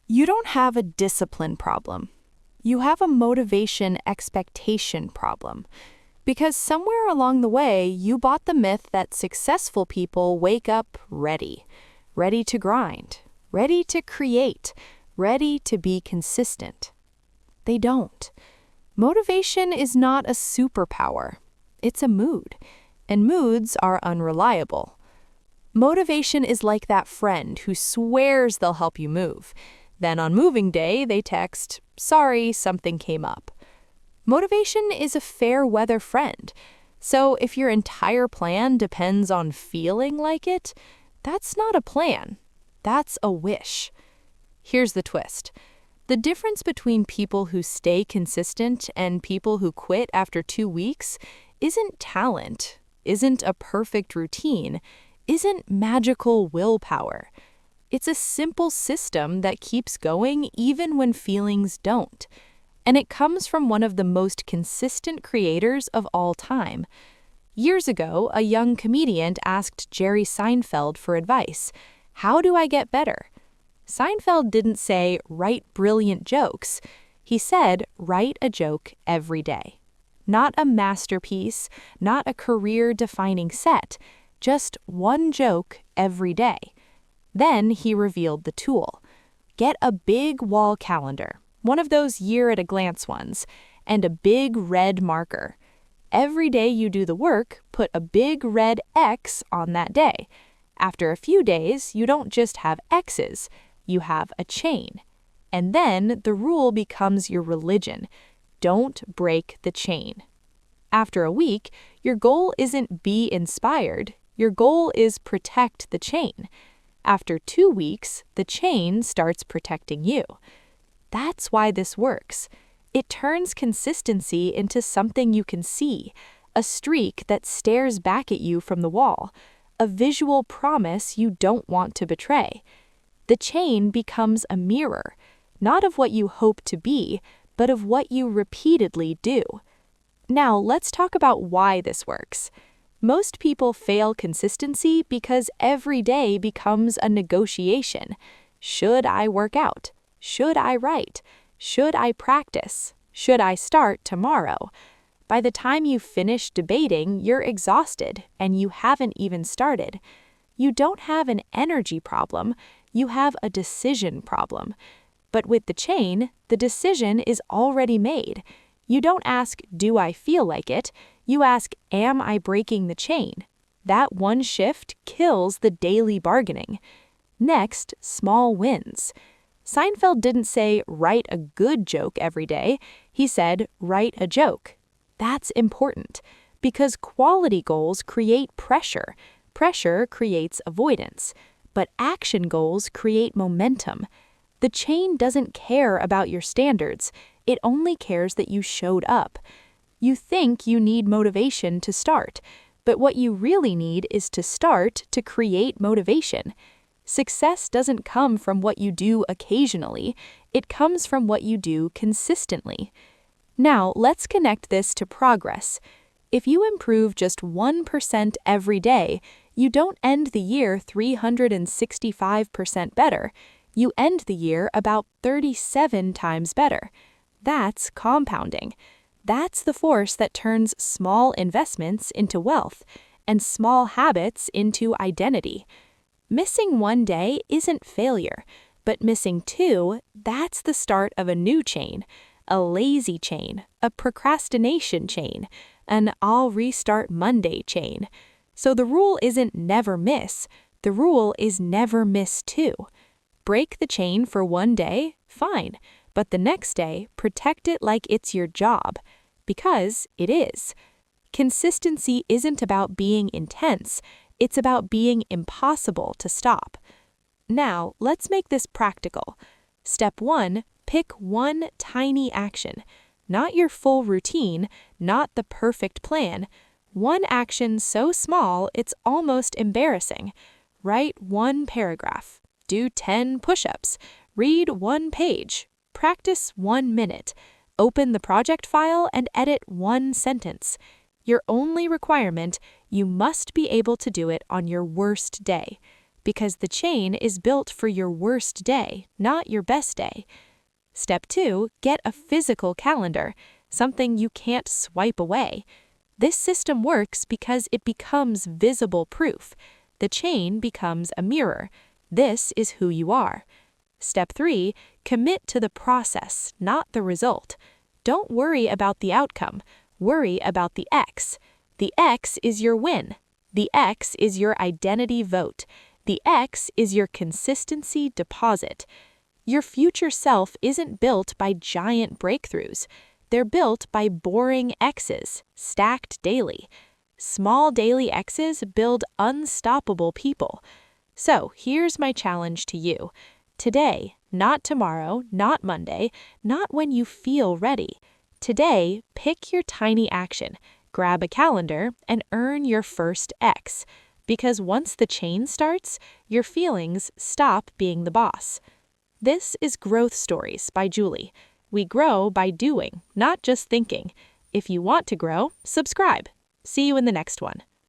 You don't have a discipline problem. You have a motivation expectation problem. Because somewhere along the way, you bought the myth that successful people wake up ready, ready to grind, ready to create, ready to be consistent. They don't. Motivation is not a superpower. It's a mood, and moods are unreliable. Motivation is like that friend who swears they'll help you move. Then on moving day, they text, "Sorry, something came up." Motivation is a fair weather friend. So if your entire plan depends on feeling like it, that's not a plan. That's a wish. Here's the twist. The difference between people who stay consistent and people who quit after 2 weeks isn't talent, isn't a perfect routine, isn't magical willpower. It's a simple system that keeps going even when feelings don't. And it comes from one of the most consistent creators of all time. Years ago, a young comedian asked Jerry Seinfeld for advice. How do I get better? Seinfeld didn't say, write brilliant jokes. He said, write a joke every day. Not a masterpiece, not a career-defining set, just one joke every day. Then he revealed the tool. Get a big wall calendar, one of those year-at-a-glance ones, and a big red marker. Every day you do the work, put a big red X on that day. After a few days, you don't just have X's, you have a chain. And then the rule becomes your religion. Don't break the chain. After a week, your goal isn't be inspired, your goal is protect the chain. After 2 weeks, the chain starts protecting you. That's why this works. It turns consistency into something you can see, a streak that stares back at you from the wall, a visual promise you don't want to betray. The chain becomes a mirror, not of what you hope to be, but of what you repeatedly do. Now, let's talk about why this works. Most people fail consistency because every day becomes a negotiation. Should I work out? Should I write? Should I practice? Should I start tomorrow? By the time you finish debating, you're exhausted and you haven't even started. You don't have an energy problem, you have a decision problem. But with the chain, the decision is already made. You don't ask, do I feel like it? You ask, am I breaking the chain? That one shift kills the daily bargaining. Next, small wins. Seinfeld didn't say, write a good joke every day. He said, write a joke. That's important, because quality goals create pressure. Pressure creates avoidance. But action goals create momentum. The chain doesn't care about your standards. It only cares that you showed up. You think you need motivation to start, but what you really need is to start to create motivation. Success doesn't come from what you do occasionally, it comes from what you do consistently. Now, let's connect this to progress. If you improve just 1% every day, you don't end the year 365% better. You end the year about 37 times better. That's compounding. That's the force that turns small investments into wealth and small habits into identity. Missing one day isn't failure, but missing 2, that's the start of a new chain, a lazy chain, a procrastination chain, an I'll restart Monday chain. So the rule isn't never miss, the rule is never miss 2. Break the chain for one day, fine, but the next day, protect it like it's your job, because it is. Consistency isn't about being intense, it's about being impossible to stop. Now, let's make this practical. Step 1, pick one tiny action. Not your full routine, not the perfect plan. One action so small it's almost embarrassing. Write 1 paragraph. Do 10 push-ups. Read 1 page. Practice 1 minute. Open the project file and edit 1 sentence. Your only requirement, you must be able to do it on your worst day. because the chain is built for your worst day, not your best day. Step 2, get a physical calendar, something you can't swipe away. This system works because it becomes visible proof. The chain becomes a mirror. This is who you are. Step 3, commit to the process, not the result. Don't worry about the outcome. Worry about the X. The X is your win. The X is your identity vote. The X is your consistency deposit. Your future self isn't built by giant breakthroughs. They're built by boring X's, stacked daily. Small daily X's build unstoppable people. So here's my challenge to you. Today, not tomorrow, not Monday, not when you feel ready. Today, pick your tiny action, grab a calendar, and earn your first X. Because once the chain starts, your feelings stop being the boss. This is Growth Stories by Julie. We grow by doing, not just thinking. If you want to grow, subscribe. See you in the next one.